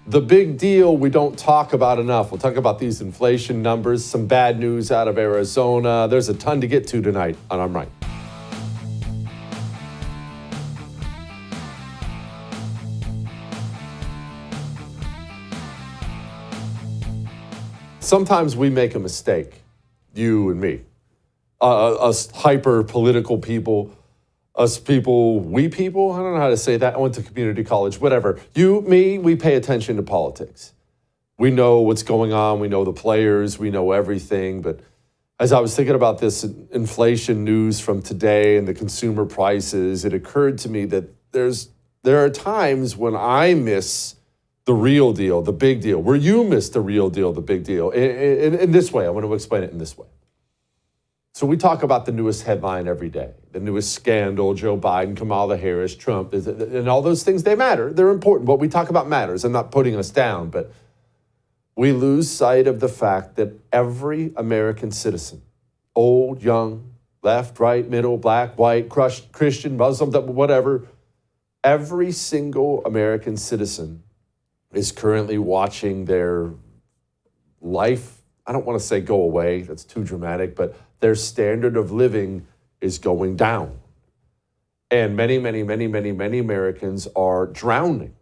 The big deal we don't talk about enough. We'll talk about these inflation numbers, some bad news out of Arizona. There's a ton to get to tonight on I'm Right. Sometimes we make a mistake, you and me, us hyper-political people, us people, we people, I don't know how to say that. I went to community college, whatever. You, me, we pay attention to politics. We know what's going on. We know the players. We know everything. But as I was thinking about this inflation news from today and the consumer prices, it occurred to me that there are times when I miss the real deal, the big deal, where you miss the real deal, the big deal. In this way, I want to explain it in this way. So we talk about the newest headline every day, the newest scandal, Joe Biden, Kamala Harris, Trump, and all those things, they matter. They're important. What we talk about matters. I'm not putting us down, but we lose sight of the fact that every American citizen, old, young, left, right, middle, black, white, Christian, Muslim, whatever, every single American citizen is currently watching their life, I don't want to say go away, that's too dramatic, but their standard of living is going down. And many Americans are drowning.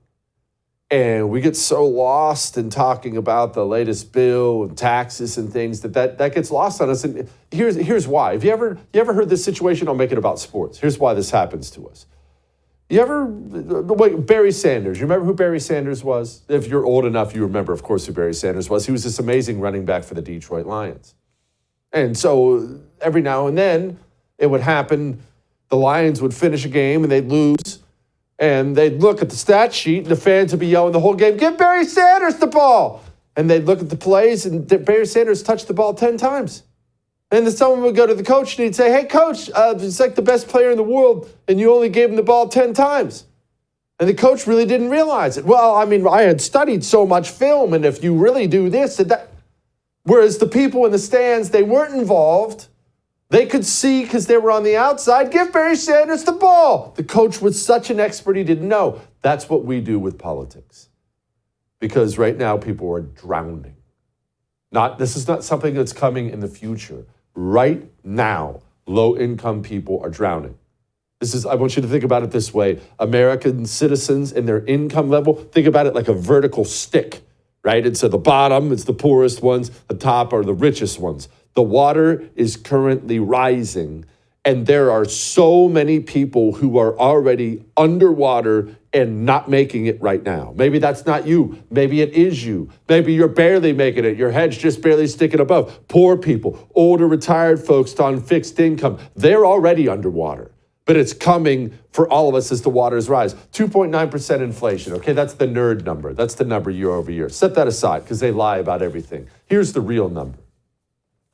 And we get so lost in talking about the latest bill and taxes and things that gets lost on us. And here's why. Have you ever heard this situation? I'll make it about sports. Here's why this happens to us. Barry Sanders, you remember who Barry Sanders was? If you're old enough, you remember, of course, who Barry Sanders was. He was this amazing running back for the Detroit Lions. And so every now and then it would happen, the Lions would finish a game and they'd lose, and they'd look at the stat sheet and the fans would be yelling the whole game, "Give Barry Sanders the ball!" And they'd look at the plays and Barry Sanders touched the ball 10 times. And then someone would go to the coach and he'd say, "Hey, coach, he's like the best player in the world, and you only gave him the ball 10 times. And the coach really didn't realize it. Well, I mean, I had studied so much film, and if you really do this and that. Whereas the people in the stands, they weren't involved. They could see because they were on the outside. Give Barry Sanders the ball. The coach was such an expert, he didn't know. That's what we do with politics. Because right now, people are drowning. This is not something that's coming in the future. Right now, low-income people are drowning. I want you to think about it this way. American citizens and their income level, think about it like a vertical stick, right? And so the bottom is the poorest ones, the top are the richest ones. The water is currently rising, and there are so many people who are already underwater and not making it right now. Maybe that's not you. Maybe it is you. Maybe you're barely making it. Your head's just barely sticking above. Poor people, older retired folks on fixed income, they're already underwater. But it's coming for all of us as the waters rise. 2.9% inflation, okay? That's the nerd number. That's the number year over year. Set that aside because they lie about everything. Here's the real number.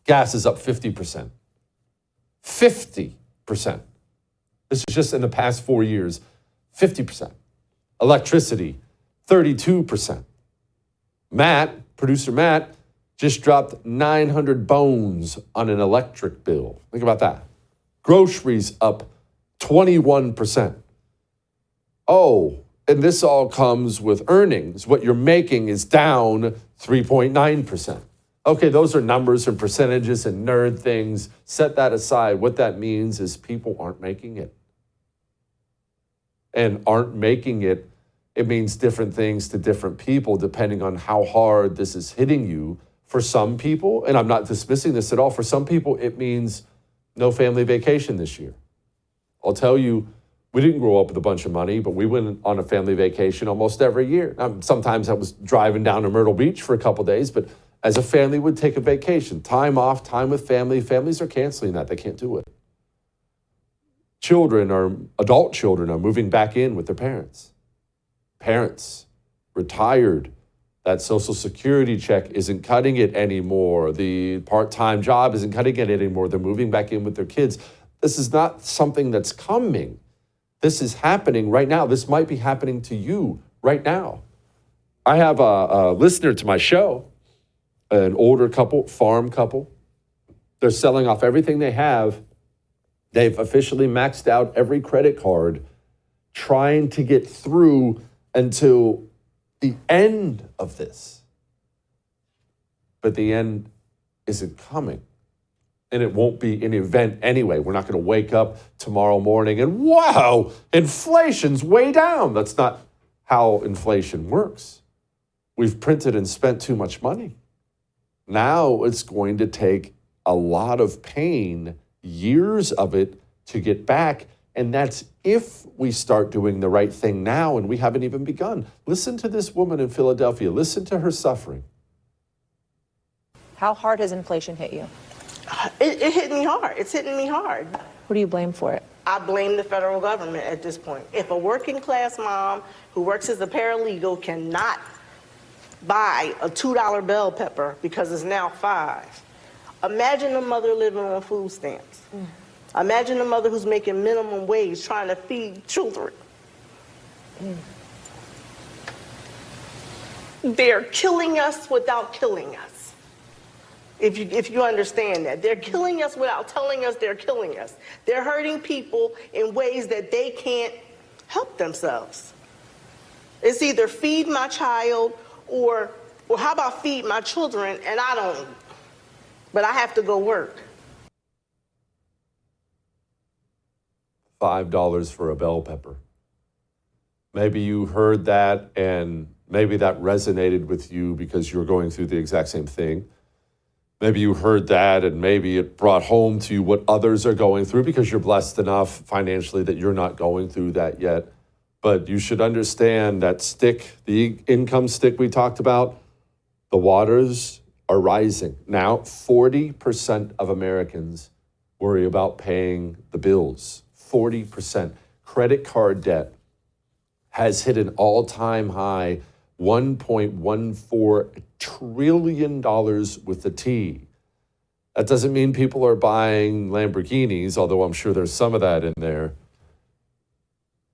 Gas is up 50%. 50%. This is just in the past 4 years, 50%. Electricity, 32%. Producer Matt, just dropped 900 bones on an electric bill. Think about that. Groceries up 21%. Oh, and this all comes with earnings. What you're making is down 3.9%. Okay, those are numbers and percentages and nerd things. Set that aside. What that means is people aren't making it. And aren't making it, it means different things to different people depending on how hard this is hitting you. For some people, and I'm not dismissing this at all, for some people it means no family vacation this year. I'll tell you, we didn't grow up with a bunch of money, but we went on a family vacation almost every year. Sometimes I was driving down to Myrtle Beach for a couple days, but as a family would take a vacation, time off, time with family. Families are canceling that. They can't do it. Adult children are moving back in with their parents. Parents, retired, that Social Security check isn't cutting it anymore. The part-time job isn't cutting it anymore. They're moving back in with their kids. This is not something that's coming. This is happening right now. This might be happening to you right now. I have a listener to my show, an older couple, farm couple. They're selling off everything they have. They've officially maxed out every credit card, trying to get through until the end of this. But the end isn't coming. And it won't be an event anyway. We're not going to wake up tomorrow morning and, wow, inflation's way down. That's not how inflation works. We've printed and spent too much money. Now it's going to take a lot of pain, years of it, to get back. And that's if we start doing the right thing now, and we haven't even begun. Listen to this woman in Philadelphia. Listen to her suffering. How hard has inflation hit you? It hit me hard. It's hitting me hard. Who do you blame for it? I blame the federal government at this point. If a working class mom who works as a paralegal cannot buy a $2 bell pepper because it's now $5, imagine a mother living on food stamps. Imagine a mother who's making minimum wage trying to feed children. They're killing us without killing us. If you understand that. They're killing us without telling us they're killing us. They're hurting people in ways that they can't help themselves. It's either feed my child or how about feed my children and I don't eat, but I have to go work. $5 for a bell pepper. Maybe you heard that and maybe that resonated with you because you're going through the exact same thing. Maybe you heard that and maybe it brought home to you what others are going through because you're blessed enough financially that you're not going through that yet. But you should understand that stick, the income stick we talked about, the waters are rising. Now, 40% of Americans worry about paying the bills. 40%. Credit card debt has hit an all-time high, $1.14 trillion with a T. That doesn't mean people are buying Lamborghinis, although I'm sure there's some of that in there.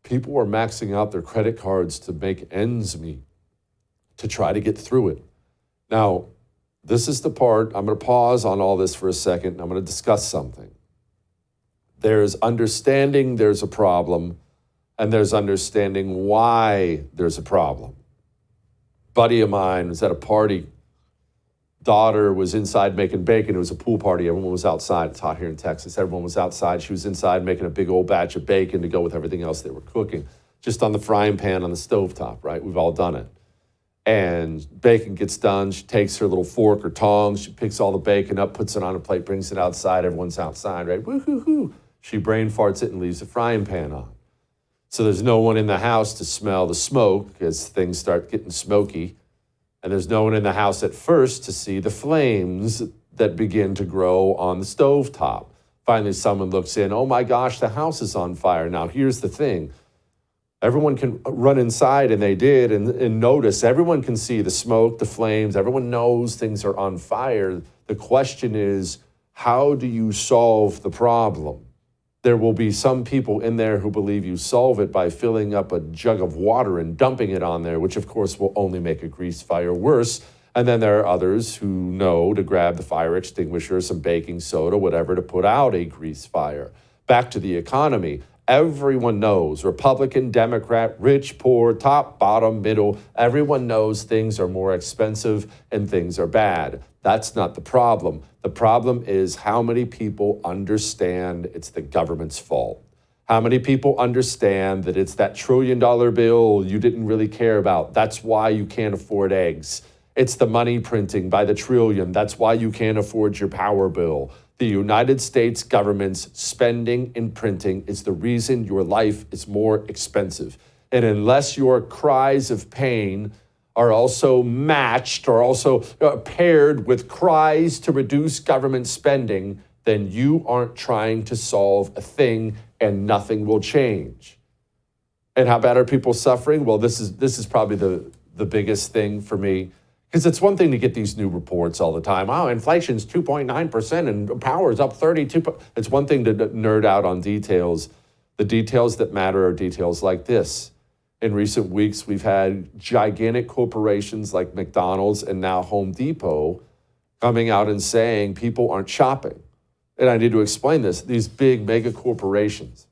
People are maxing out their credit cards to make ends meet, to try to get through it. Now, this is the part, I'm going to pause on all this for a second, and I'm going to discuss something. There's understanding there's a problem, and there's understanding why there's a problem. Buddy of mine was at a party. Daughter was inside making bacon. It was a pool party. Everyone was outside. It's hot here in Texas. Everyone was outside. She was inside making a big old batch of bacon to go with everything else they were cooking, just on the frying pan on the stovetop, right? We've all done it. And bacon gets done. She takes her little fork or tongs. She picks all the bacon up, puts it on a plate, brings it outside. Everyone's outside, right? Woo-hoo-hoo. She brain farts it and leaves the frying pan on. So there's no one in the house to smell the smoke as things start getting smoky. And there's no one in the house at first to see the flames that begin to grow on the stovetop. Finally, someone looks in, oh my gosh, the house is on fire. Now, here's the thing. Everyone can run inside, and they did, and notice. Everyone can see the smoke, the flames. Everyone knows things are on fire. The question is, how do you solve the problem? There will be some people in there who believe you solve it by filling up a jug of water and dumping it on there, which of course will only make a grease fire worse. And then there are others who know to grab the fire extinguisher, some baking soda, whatever, to put out a grease fire. Back to the economy. Everyone knows, Republican, Democrat, rich, poor, top, bottom, middle, everyone knows things are more expensive and things are bad. That's not the problem. The problem is how many people understand it's the government's fault. How many people understand that it's that $1 trillion bill you didn't really care about? That's why you can't afford eggs. It's the money printing by the trillion. That's why you can't afford your power bill. The United States government's spending and printing is the reason your life is more expensive. And unless your cries of pain are also matched or also paired with cries to reduce government spending, then you aren't trying to solve a thing and nothing will change. And how bad are people suffering? Well, this is probably the biggest thing for me. Because it's one thing to get these new reports all the time. Oh, inflation's 2.9% and power's up 32%. It's one thing to nerd out on details. The details that matter are details like this. In recent weeks, we've had gigantic corporations like McDonald's and now Home Depot coming out and saying people aren't shopping. And I need to explain this. These big mega corporations,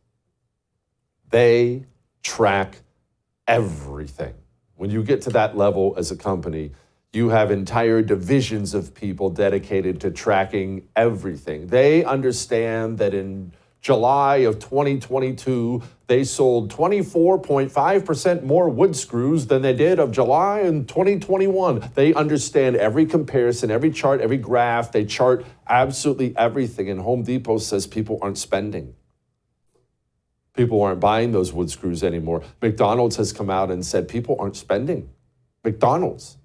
they track everything. When you get to that level as a company, you have entire divisions of people dedicated to tracking everything. They understand that in July of 2022, they sold 24.5% more wood screws than they did of July in 2021. They understand every comparison, every chart, every graph. They chart absolutely everything. And Home Depot says people aren't spending. People aren't buying those wood screws anymore. McDonald's has come out and said people aren't spending. McDonald's,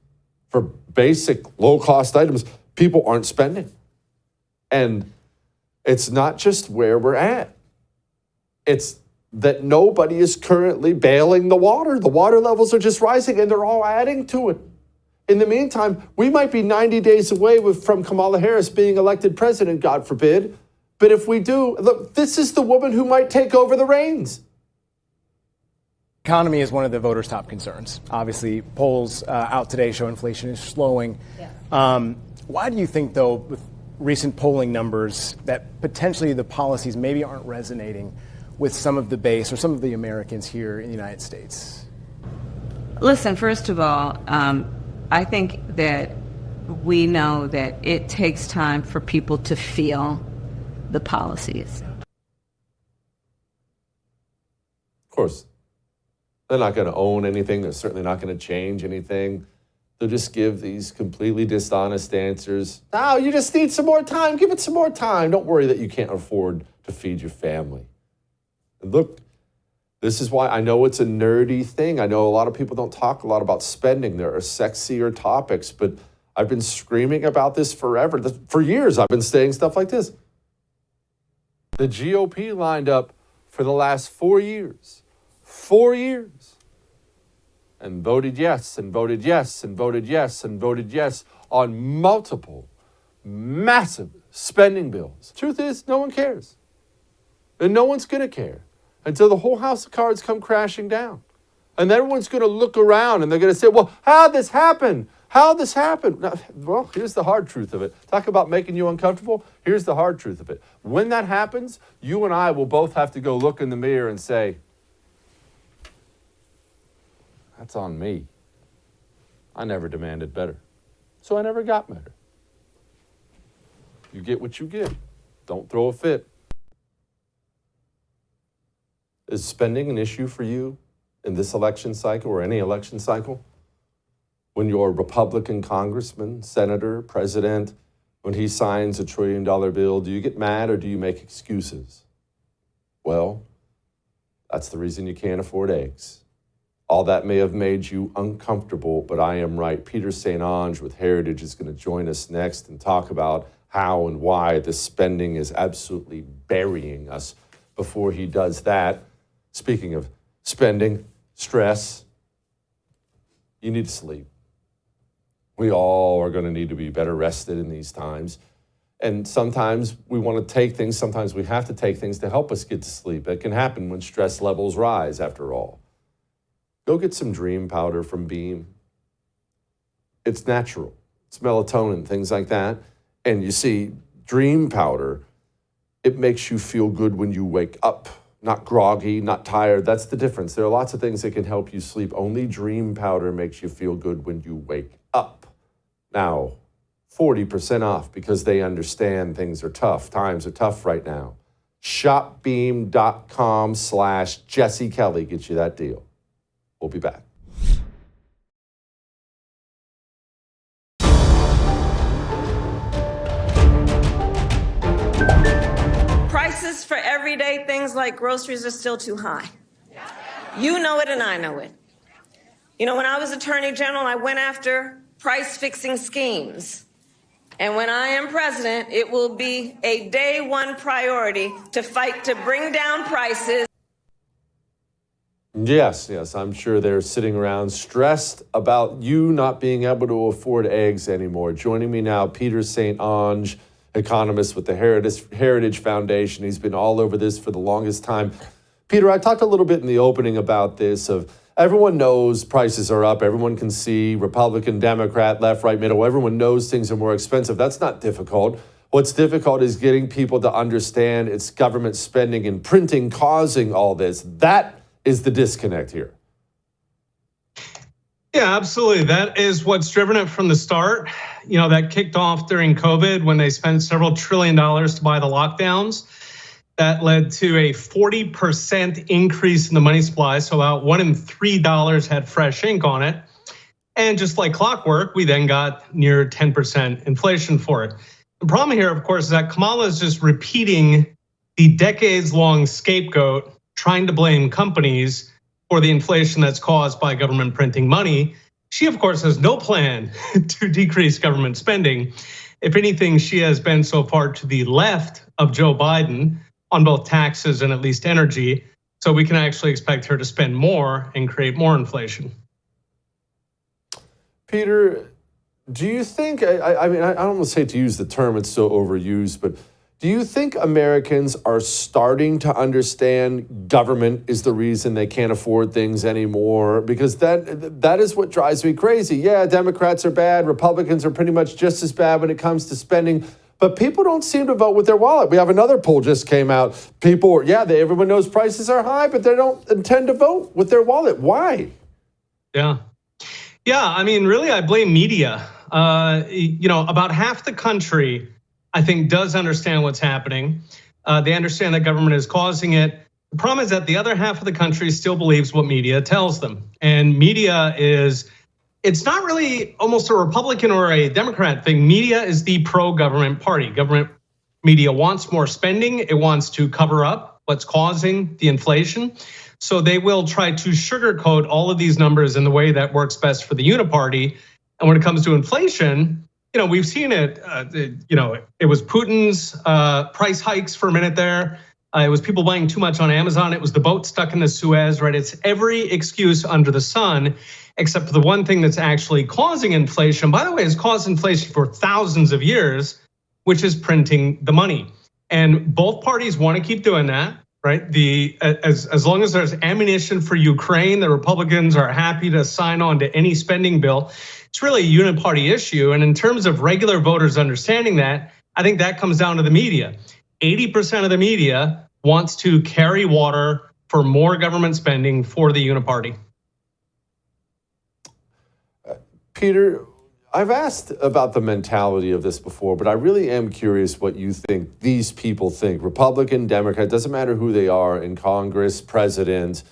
for basic low-cost items, people aren't spending. And it's not just where we're at. It's that nobody is currently bailing the water. The water levels are just rising, and they're all adding to it. In the meantime, we might be 90 days away from Kamala Harris being elected president, God forbid. But if we do, look, this is the woman who might take over the reins. Economy is one of the voters' top concerns. Obviously, polls out today show inflation is slowing. Yeah. Why do you think, though, with recent polling numbers, that potentially the policies maybe aren't resonating with some of the base or some of the Americans here in the United States? Listen, first of all, I think that we know that it takes time for people to feel the policies. Of course, they're not going to own anything. They're certainly not going to change anything. They'll just give these completely dishonest answers. Oh, you just need some more time. Give it some more time. Don't worry that you can't afford to feed your family. And look, this is why I know it's a nerdy thing. I know a lot of people don't talk a lot about spending. There are sexier topics, but I've been screaming about this forever. For years, I've been saying stuff like this. The GOP lined up for the last 4 years. 4 years. And voted yes, and voted yes, and voted yes, and voted yes on multiple, massive spending bills. Truth is, no one cares. And no one's going to care until the whole house of cards come crashing down. And everyone's going to look around and they're going to say, well, how'd this happen? How'd this happen? Now, well, here's the hard truth of it. Talk about making you uncomfortable. Here's the hard truth of it. When that happens, you and I will both have to go look in the mirror and say, that's on me. I never demanded better. So I never got better. You get what you get. Don't throw a fit. Is spending an issue for you in this election cycle or any election cycle? When your Republican congressman, senator, president, when he signs $1 trillion bill, do you get mad or do you make excuses? Well, that's the reason you can't afford eggs. All that may have made you uncomfortable, but I am right. Peter St. Onge with Heritage is going to join us next and talk about how and why the spending is absolutely burying us. Before he does that, speaking of spending, stress, you need to sleep. We all are going to need to be better rested in these times. And sometimes we want to take things, sometimes we have to take things to help us get to sleep. It can happen when stress levels rise, after all. Go get some dream powder from Beam. It's natural. It's melatonin, things like that. And you see, dream powder, it makes you feel good when you wake up. Not groggy, not tired. That's the difference. There are lots of things that can help you sleep. Only dream powder makes you feel good when you wake up. Now, 40% off because they understand things are tough. Times are tough right now. Shopbeam.com/Jesse Kelly gets you that deal. We'll be back. Prices for everyday things like groceries are still too high. You know it and I know it. You know, when I was Attorney General, I went after price-fixing schemes. And when I am president, it will be a day one priority to fight to bring down prices. Yes, I'm sure they're sitting around stressed about you not being able to afford eggs anymore. Joining me now, Peter St. Onge, economist with the Heritage Foundation. He's been all over this for the longest time. Peter, I talked a little bit in the opening about this of everyone knows prices are up. Everyone can see Republican, Democrat, left, right, middle. Everyone knows things are more expensive. That's not difficult. What's difficult is getting people to understand it's government spending and printing causing all this. That is the disconnect here. Yeah, absolutely. That is what's driven it from the start. That kicked off during COVID when they spent several $1 trillion to buy the lockdowns. That led to a 40% increase in the money supply. So about $1 in $3 had fresh ink on it. And just like clockwork, we then got near 10% inflation for it. The problem here, of course, is that Kamala is just repeating the decades-long scapegoat, trying to blame companies for the inflation that's caused by government printing money. She, of course, has no plan to decrease government spending. If anything, she has been so far to the left of Joe Biden on both taxes and at least energy. So we can actually expect her to spend more and create more inflation. Peter, do you think, I mean, I don't want to say to use the term, it's so overused, but do you think Americans are starting to understand government is the reason they can't afford things anymore? Because that is what drives me crazy. Yeah, Democrats are bad, Republicans are pretty much just as bad when it comes to spending, but people don't seem to vote with their wallet. We have another poll just came out. Everyone knows prices are high, but they don't intend to vote with their wallet. Why? Yeah, I mean, really, I blame media. About half the country, I think, does understand what's happening. They understand that government is causing it. The problem is that the other half of the country still believes what media tells them. And media it's not really almost a Republican or a Democrat thing. Media is the pro-government party. Government media wants more spending. It wants to cover up what's causing the inflation. So they will try to sugarcoat all of these numbers in the way that works best for the uniparty. And when it comes to inflation, we've seen it. It was Putin's price hikes for a minute there. It was people buying too much on Amazon. It was the boat stuck in the Suez, right? It's every excuse under the sun, except for the one thing that's actually causing inflation. By the way, it's caused inflation for thousands of years, which is printing the money. And both parties want to keep doing that, right? As long as there's ammunition for Ukraine, the Republicans are happy to sign on to any spending bill. It's really a uniparty issue. And in terms of regular voters understanding that, I think that comes down to the media. 80% of the media wants to carry water for more government spending for the uniparty. Peter, I've asked about the mentality of this before, but I really am curious what you think these people think. Republican, Democrat, doesn't matter who they are in Congress, president.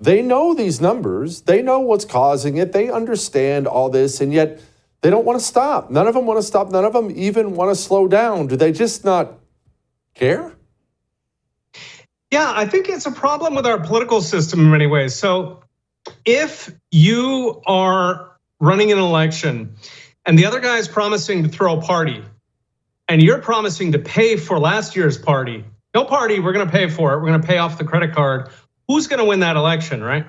They know these numbers. They know what's causing it. They understand all this, and yet they don't want to stop. None of them want to stop. None of them even want to slow down. Do they just not care? Yeah, I think it's a problem with our political system in many ways. So if you are running an election and the other guy is promising to throw a party and you're promising to pay for last year's party, no party, we're going to pay for it. We're going to pay off the credit card. Who's going to win that election, right?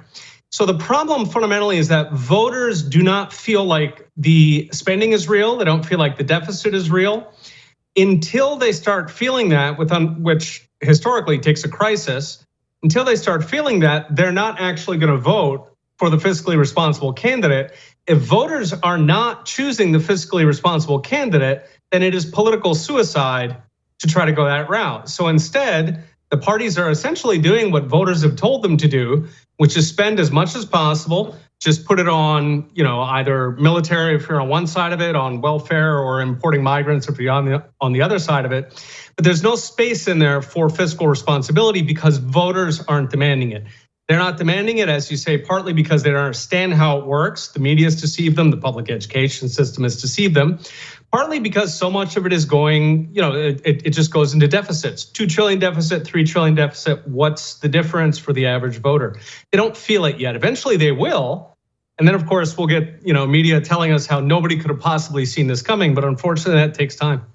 So the problem fundamentally is that voters do not feel like the spending is real. They don't feel like the deficit is real until they start feeling that, which historically takes a crisis. Until they start feeling that, they're not actually going to vote for the fiscally responsible candidate. If voters are not choosing the fiscally responsible candidate, then it is political suicide to try to go that route. So instead, the parties are essentially doing what voters have told them to do, which is spend as much as possible, just put it on, either military if you're on one side of it, on welfare, or importing migrants if you're on the other side of it. But there's no space in there for fiscal responsibility because voters aren't demanding it. They're not demanding it, as you say, partly because they don't understand how it works. The media has deceived them. The public education system has deceived them. Partly because so much of it is going, it just goes into deficits. 2 trillion deficit, 3 trillion deficit. What's the difference for the average voter? They don't feel it yet. Eventually they will. And then, of course, we'll get media telling us how nobody could have possibly seen this coming. But unfortunately, that takes time.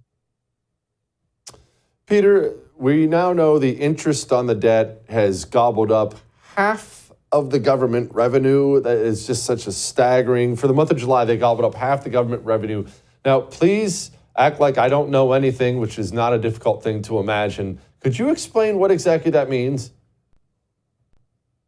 Peter, we now know the interest on the debt has gobbled up half of the government revenue. That is just such a staggering. For the month of July, they gobbled up half the government revenue. Now, please act like I don't know anything, which is not a difficult thing to imagine. Could you explain what exactly that means?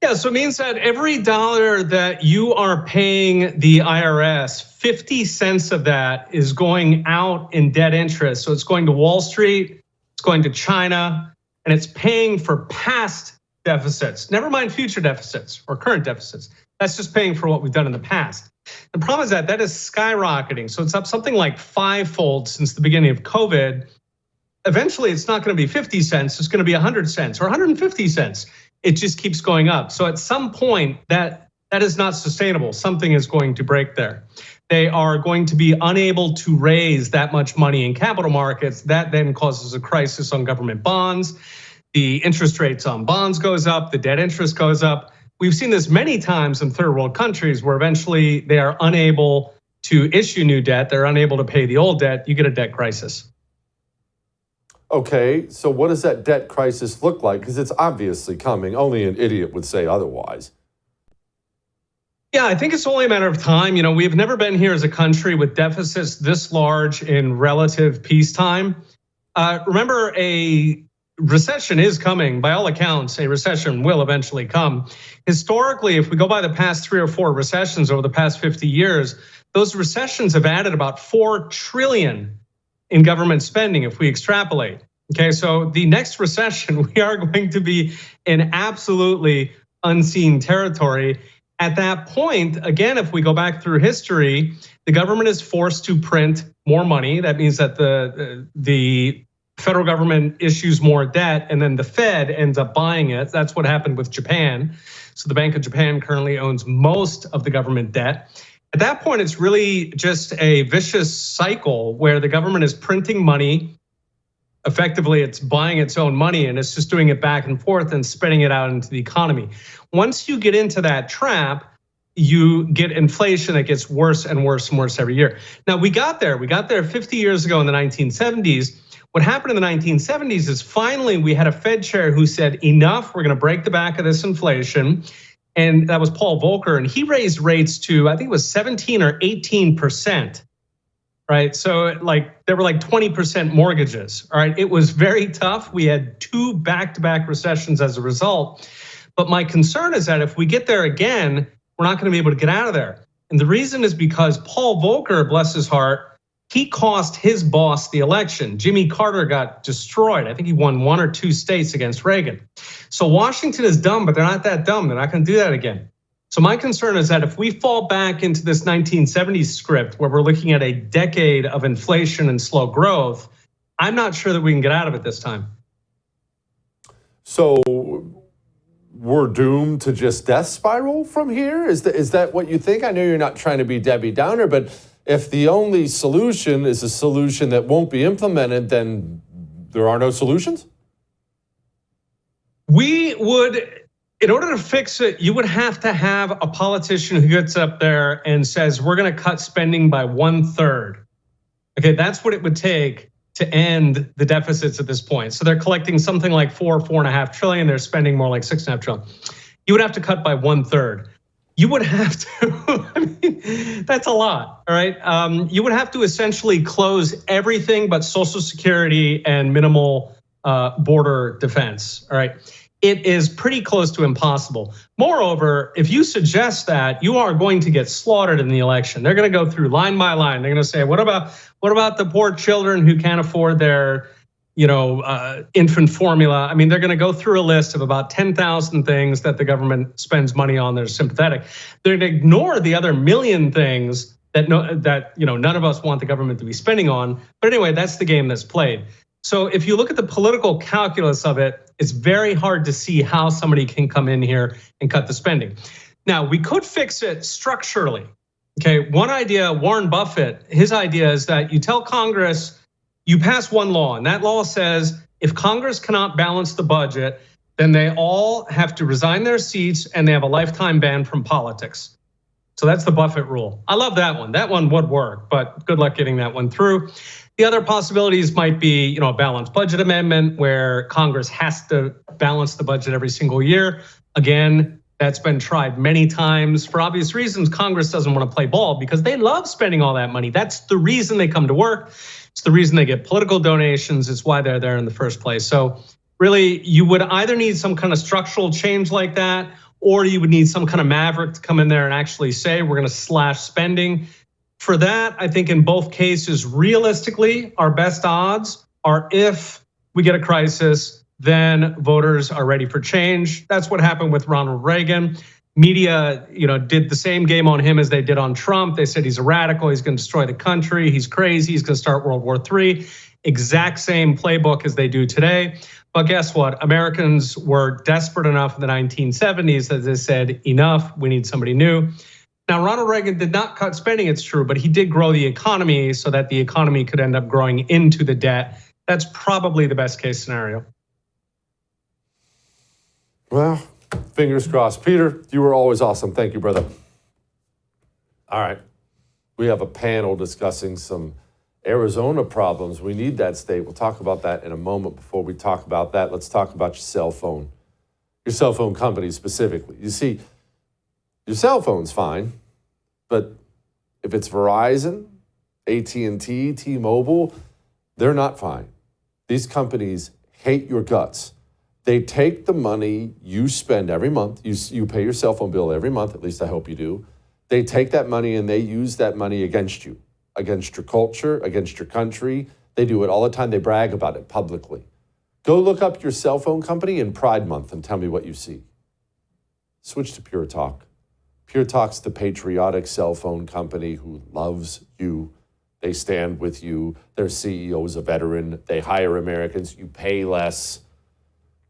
Yeah, so it means that every dollar that you are paying the IRS, 50 cents of that is going out in debt interest. So it's going to Wall Street, it's going to China, and it's paying for past deficits, never mind future deficits or current deficits. That's just paying for what we've done in the past. The problem is that is skyrocketing. So it's up something like 5-fold since the beginning of COVID. Eventually, it's not going to be 50 cents. It's going to be 100 cents or 150 cents. It just keeps going up. So at some point, that is not sustainable. Something is going to break there. They are going to be unable to raise that much money in capital markets. That then causes a crisis on government bonds. The interest rates on bonds goes up. The debt interest goes up. We've seen this many times in third world countries where eventually they are unable to issue new debt. They're unable to pay the old debt. You get a debt crisis. Okay, so what does that debt crisis look like? Because it's obviously coming. Only an idiot would say otherwise. Yeah, I think it's only a matter of time. We've never been here as a country with deficits this large in relative peacetime. Remember, a recession is coming. By all accounts, a recession will eventually come. Historically, if we go by the past 3 or 4 recessions over the past 50 years, those recessions have added about $4 trillion in government spending if we extrapolate. Okay, so the next recession, we are going to be in absolutely unseen territory. At that point, again, if we go back through history, the government is forced to print more money. That means that the federal government issues more debt, and then the Fed ends up buying it. That's what happened with Japan. So the Bank of Japan currently owns most of the government debt. At that point, it's really just a vicious cycle where the government is printing money. Effectively, it's buying its own money, and it's just doing it back and forth and spitting it out into the economy. Once you get into that trap, you get inflation that gets worse and worse and worse every year. Now, we got there 50 years ago in the 1970s. What happened in the 1970s is finally we had a Fed chair who said, enough, we're going to break the back of this inflation. And that was Paul Volcker. And he raised rates to, I think it was 17 or 18%, right? So there were 20% mortgages, all right? It was very tough. We had 2 back-to-back recessions as a result. But my concern is that if we get there again, we're not going to be able to get out of there. And the reason is because Paul Volcker, bless his heart, he cost his boss the election. Jimmy Carter got destroyed. I think he won 1 or 2 states against Reagan. So Washington is dumb, but they're not that dumb. They're not going to do that again. So my concern is that if we fall back into this 1970s script where we're looking at a decade of inflation and slow growth, I'm not sure that we can get out of it this time. So we're doomed to just death spiral from here? Is that what you think? I know you're not trying to be Debbie Downer, but if the only solution is a solution that won't be implemented, then there are no solutions? We would, in order to fix it, you would have to have a politician who gets up there and says, we're going to cut spending by 1/3. Okay, that's what it would take to end the deficits at this point. So they're collecting something like $4.5 trillion. They're spending more like $6.5 trillion. You would have to cut by 1/3. You would have to, I mean, that's a lot, all right? You would have to essentially close everything but Social Security and minimal border defense, all right? It is pretty close to impossible. Moreover, if you suggest that, you are going to get slaughtered in the election. They're going to go through line by line. They're going to say, what about the poor children who can't afford their infant formula? I mean, they're going to go through a list of about 10,000 things that the government spends money on. They're sympathetic. They're going to ignore the other million things that none of us want the government to be spending on. But anyway, that's the game that's played. So if you look at the political calculus of it, it's very hard to see how somebody can come in here and cut the spending. Now, we could fix it structurally. Okay, one idea, Warren Buffett, his idea is that you tell Congress, you pass one law, and that law says if Congress cannot balance the budget, then they all have to resign their seats and they have a lifetime ban from politics. So that's the Buffett rule. I love that one. That one would work, but good luck getting that one through. The other possibilities might be, a balanced budget amendment where Congress has to balance the budget every single year. Again, that's been tried many times. For obvious reasons, Congress doesn't want to play ball because they love spending all that money. That's the reason they come to work. It's the reason they get political donations. It's why they're there in the first place. So really, you would either need some kind of structural change like that, or you would need some kind of maverick to come in there and actually say, we're going to slash spending. For that, I think in both cases, realistically, our best odds are if we get a crisis, then voters are ready for change. That's what happened with Ronald Reagan. media, did the same game on him as they did on Trump. They said he's a radical. He's going to destroy the country. He's crazy. He's going to start World War III. Exact same playbook as they do today. But guess what? Americans were desperate enough in the 1970s that they said, enough, we need somebody new. Now, Ronald Reagan did not cut spending, it's true, but he did grow the economy so that the economy could end up growing into the debt. That's probably the best case scenario. Well, fingers crossed. Peter, you were always awesome. Thank you, brother. All right. We have a panel discussing some Arizona problems. We need that state. We'll talk about that in a moment. Before we talk about that, let's talk about your cell phone company specifically. You see, your cell phone's fine, but if it's Verizon, AT&T, T-Mobile, they're not fine. These companies hate your guts. They take the money you spend every month. You pay your cell phone bill every month, at least I hope you do. They take that money and they use that money against you, against your culture, against your country. They do it all the time. They brag about it publicly. Go look up your cell phone company in Pride Month and tell me what you see. Switch to Pure Talk. Pure Talk's the patriotic cell phone company who loves you. They stand with you. Their CEO is a veteran. They hire Americans. You pay less.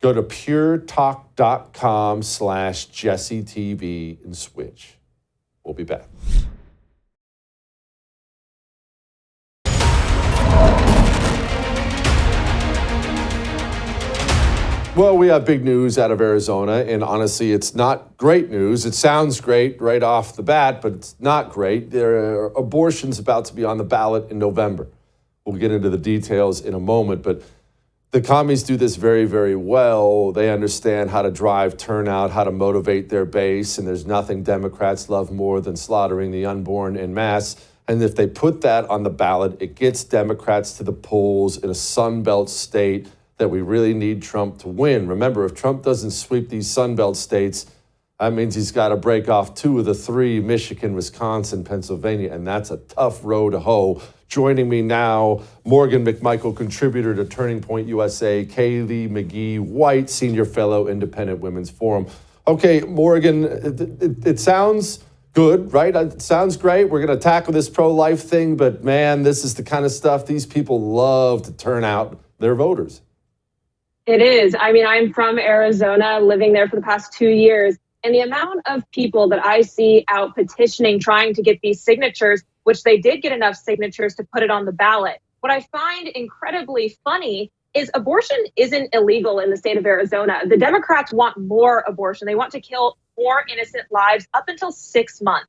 Go to puretalk.com/JesseTV and switch. We'll be back. Well, we have big news out of Arizona, and honestly, it's not great news. It sounds great right off the bat, but it's not great. There are abortions about to be on the ballot in November. We'll get into the details in a moment, but the commies do this very, very well. They understand how to drive turnout, how to motivate their base, and there's nothing Democrats love more than slaughtering the unborn en masse. And if they put that on the ballot, it gets Democrats to the polls in a Sunbelt state that we really need Trump to win. Remember, if Trump doesn't sweep these Sunbelt states, that means he's got to break off 2 of the 3, Michigan, Wisconsin, Pennsylvania, and that's a tough row to hoe. Joining me now, Morgann McMichael, contributor to Turning Point USA, Kaylee McGhee, White, senior fellow, Independent Women's Forum. Okay, Morgann, it sounds good, right? It sounds great. We're going to tackle this pro-life thing, but man, this is the kind of stuff these people love to turn out their voters. It is. I mean, I'm from Arizona, living there for the past 2 years. And the amount of people that I see out petitioning, trying to get these signatures, which they did get enough signatures to put it on the ballot. What I find incredibly funny is abortion isn't illegal in the state of Arizona. The Democrats want more abortion. They want to kill more innocent lives up until 6 months.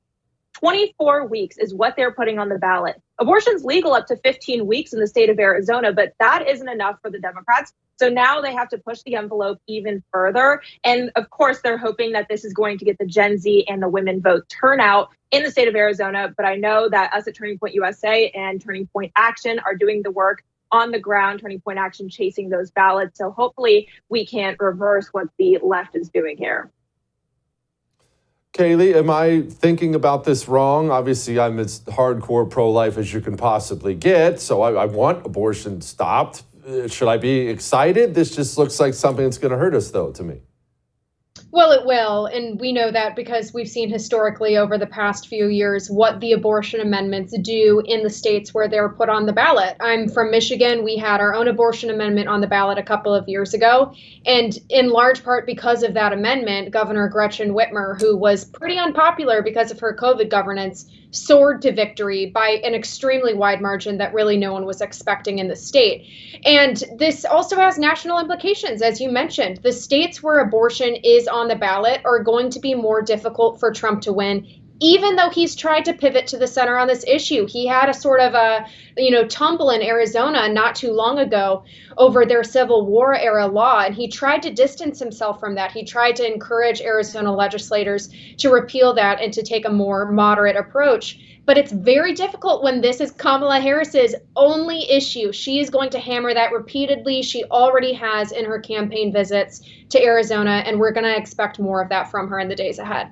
24 weeks is what they're putting on the ballot. Abortion's legal up to 15 weeks in the state of Arizona, but that isn't enough for the Democrats. So now they have to push the envelope even further. And of course, they're hoping that this is going to get the Gen Z and the women vote turnout in the state of Arizona. But I know that us at Turning Point USA and Turning Point Action are doing the work on the ground, Turning Point Action chasing those ballots. So hopefully we can reverse what the left is doing here. Kaylee, am I thinking about this wrong? Obviously, I'm as hardcore pro-life as you can possibly get, so I want abortion stopped. Should I be excited? This just looks like something that's going to hurt us, though, to me. Well, it will, and we know that because we've seen historically over the past few years what the abortion amendments do in the states where they're put on the ballot. I'm from Michigan. We had our own abortion amendment on the ballot a couple of years ago, and in large part because of that amendment, Governor Gretchen Whitmer, who was pretty unpopular because of her COVID governance, soared to victory by an extremely wide margin that really no one was expecting in the state. And this also has national implications, as you mentioned. The states where abortion is on the ballot are going to be more difficult for Trump to win, even though he's tried to pivot to the center on this issue. He had a sort of a, tumble in Arizona not too long ago over their Civil War era law, and he tried to distance himself from that. He tried to encourage Arizona legislators to repeal that and to take a more moderate approach. But it's very difficult when this is Kamala Harris's only issue. She is going to hammer that repeatedly. She already has in her campaign visits to Arizona, and we're going to expect more of that from her in the days ahead.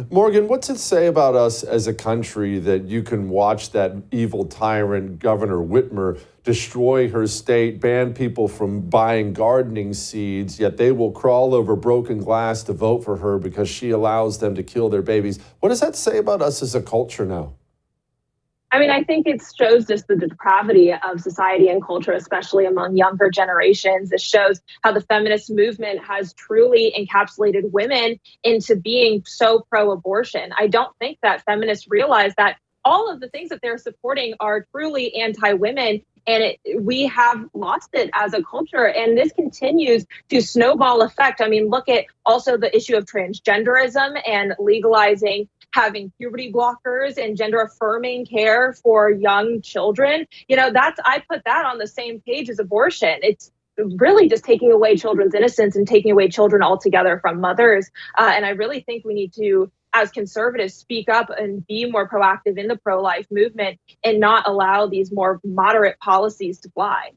Morgann, what's it say about us as a country that you can watch that evil tyrant, Governor Whitmer, destroy her state, ban people from buying gardening seeds, yet they will crawl over broken glass to vote for her because she allows them to kill their babies? What does that say about us as a culture now? I mean, I think it shows just the depravity of society and culture, especially among younger generations. It shows how the feminist movement has truly encapsulated women into being so pro-abortion. I don't think that feminists realize that all of the things that they're supporting are truly anti-women, and we have lost it as a culture. And this continues to snowball effect. I mean, look at also the issue of transgenderism and legalizing having puberty blockers and gender affirming care for young children. You know, I put that on the same page as abortion. It's really just taking away children's innocence and taking away children altogether from mothers. And I really think we need to, as conservatives, speak up and be more proactive in the pro-life movement and not allow these more moderate policies to fly.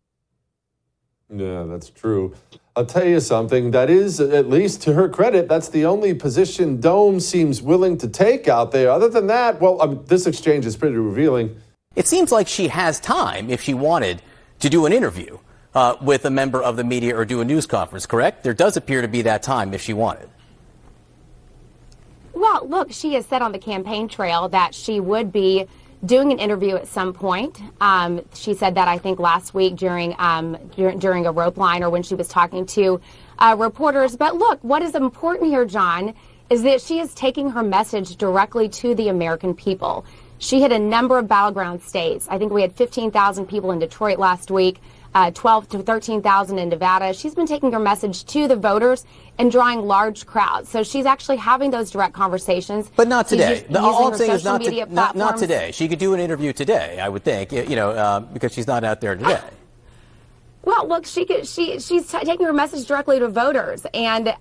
Yeah, that's true. I'll tell you something, that is, at least to her credit, that's the only position Dome seems willing to take out there. Other than that, well, this exchange is pretty revealing. It seems like she has time if she wanted to do an interview with a member of the media or do a news conference, correct? There does appear to be that time if she wanted. Well, look, she has said on the campaign trail that she would be doing an interview at some point. She said that, I think, last week during a rope line or when she was talking to reporters. But look, what is important here, John, is that she is taking her message directly to the American people. She hit a number of battleground states. I think we had 15,000 people in Detroit last week, 12 to 13,000 in Nevada. She's been taking her message to the voters and drawing large crowds. So she's actually having those direct conversations. But not today. All I'm saying is not today. She could do an interview today, I would think, because she's not out there today. Well, look, she's taking her message directly to voters. And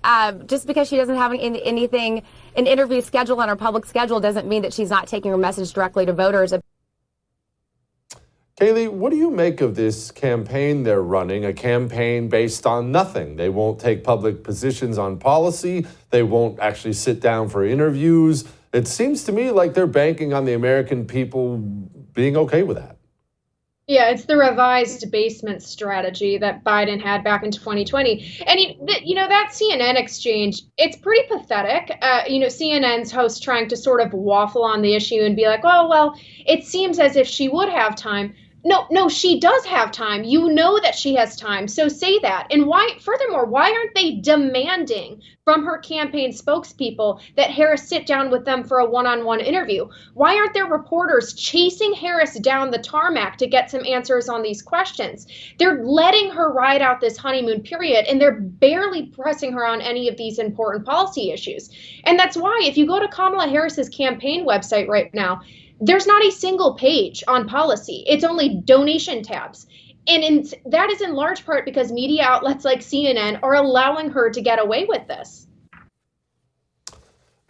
just because she doesn't have an interview schedule on her public schedule doesn't mean that she's not taking her message directly to voters. Kaylee, what do you make of this campaign they're running, a campaign based on nothing? They won't take public positions on policy. They won't actually sit down for interviews. It seems to me like they're banking on the American people being okay with that. Yeah, it's the revised basement strategy that Biden had back in 2020. And, that CNN exchange, it's pretty pathetic. CNN's host trying to sort of waffle on the issue and be like, oh, well, it seems as if she would have time. No, she does have time. You know that she has time. So say that. And furthermore, why aren't they demanding from her campaign spokespeople that Harris sit down with them for a one-on-one interview? Why aren't there reporters chasing Harris down the tarmac to get some answers on these questions? They're letting her ride out this honeymoon period, and they're barely pressing her on any of these important policy issues. And that's why if you go to Kamala Harris's campaign website right now, there's not a single page on policy. It's only donation tabs. And that is in large part because media outlets like CNN are allowing her to get away with this.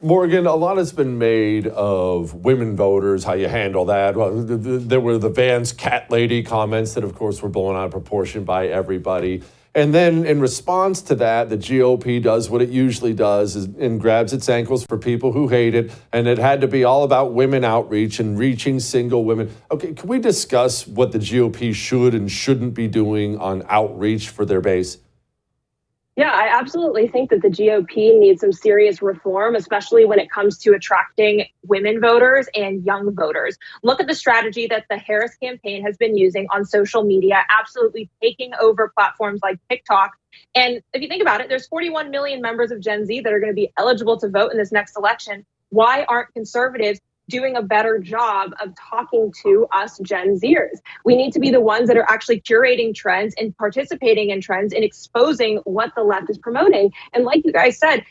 Morgann, a lot has been made of women voters, how you handle that. Well, there were the Vance cat lady comments that, of course, were blown out of proportion by everybody. And then in response to that, the GOP does what it usually does and grabs its ankles for people who hate it. And it had to be all about women outreach and reaching single women. Okay, can we discuss what the GOP should and shouldn't be doing on outreach for their base? Yeah, I absolutely think that the GOP needs some serious reform, especially when it comes to attracting women voters and young voters. Look at the strategy that the Harris campaign has been using on social media, absolutely taking over platforms like TikTok. And if you think about it, there's 41 million members of Gen Z that are going to be eligible to vote in this next election. Why aren't conservatives doing a better job of talking to us Gen Zers? We need to be the ones that are actually curating trends and participating in trends and exposing what the left is promoting. And like you guys said,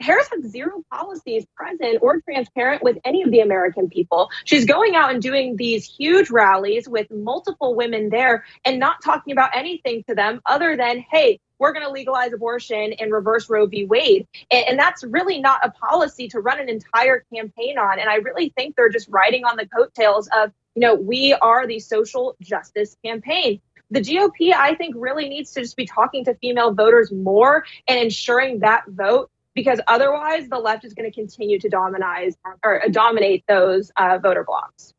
Harris has zero policies present or transparent with any of the American people. She's going out and doing these huge rallies with multiple women there and not talking about anything to them other than, hey, we're going to legalize abortion and reverse Roe v. Wade. And that's really not a policy to run an entire campaign on. And I really think they're just riding on the coattails of, we are the social justice campaign. The GOP, I think, really needs to just be talking to female voters more and ensuring that vote because otherwise the left is going to continue to dominate those voter blocks.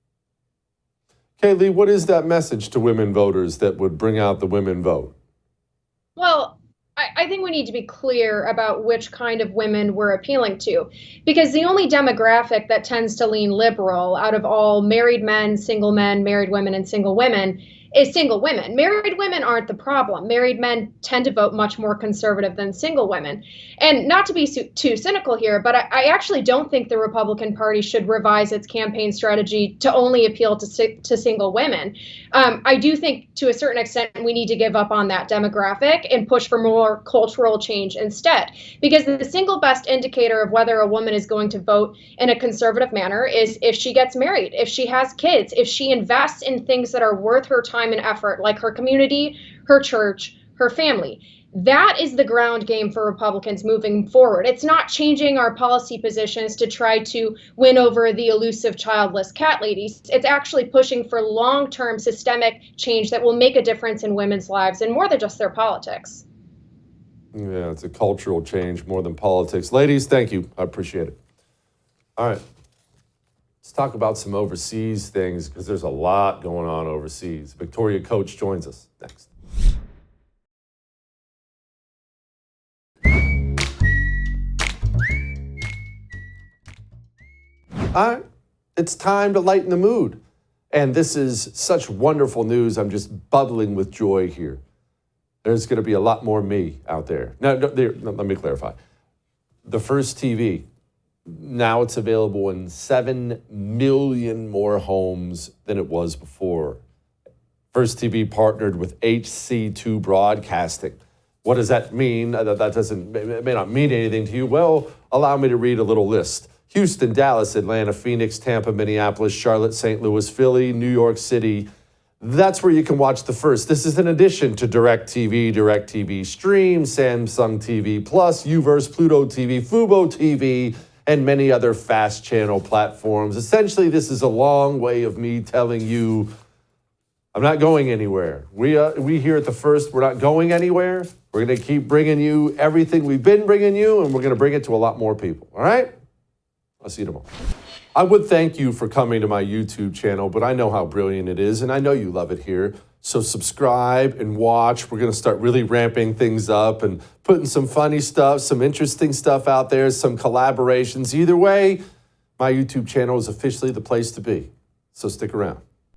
Kaylee, what is that message to women voters that would bring out the women vote? Well, I think we need to be clear about which kind of women we're appealing to, because the only demographic that tends to lean liberal out of all married men, single men, married women, and single women is single women. Married women aren't the problem. Married men tend to vote much more conservative than single women. And not to be too cynical here, but I actually don't think the Republican Party should revise its campaign strategy to only appeal to single women. I do think to a certain extent we need to give up on that demographic and push for more cultural change instead. Because the single best indicator of whether a woman is going to vote in a conservative manner is if she gets married, if she has kids, if she invests in things that are worth her time and effort, like her community, her church, her family. That is the ground game for Republicans moving forward. It's not changing our policy positions to try to win over the elusive childless cat ladies. It's actually pushing for long-term systemic change that will make a difference in women's lives and more than just their politics. Yeah, it's a cultural change more than politics. Ladies, thank you. I appreciate it. All right. Let's talk about some overseas things because there's a lot going on overseas. Victoria Coach joins us next. All right, it's time to lighten the mood. And this is such wonderful news. I'm just bubbling with joy here. There's going to be a lot more me out there. No, let me clarify. The First TV, now it's available in 7 million more homes than it was before. First TV partnered with HC2 Broadcasting. What does that mean? It may not mean anything to you. Well, allow me to read a little list. Houston, Dallas, Atlanta, Phoenix, Tampa, Minneapolis, Charlotte, St. Louis, Philly, New York City. That's where you can watch the First. This is in addition to DirecTV Stream, Samsung TV Plus, Uverse, Pluto TV, Fubo TV, and many other fast channel platforms. Essentially, this is a long way of me telling you I'm not going anywhere. We here at the First, we're not going anywhere. We're going to keep bringing you everything we've been bringing you, and we're going to bring it to a lot more people. All right? I'll see you tomorrow. I would thank you for coming to my YouTube channel, but I know how brilliant it is, and I know you love it here. So subscribe and watch. We're going to start really ramping things up and putting some funny stuff, some interesting stuff out there, some collaborations. Either way, my YouTube channel is officially the place to be. So stick around.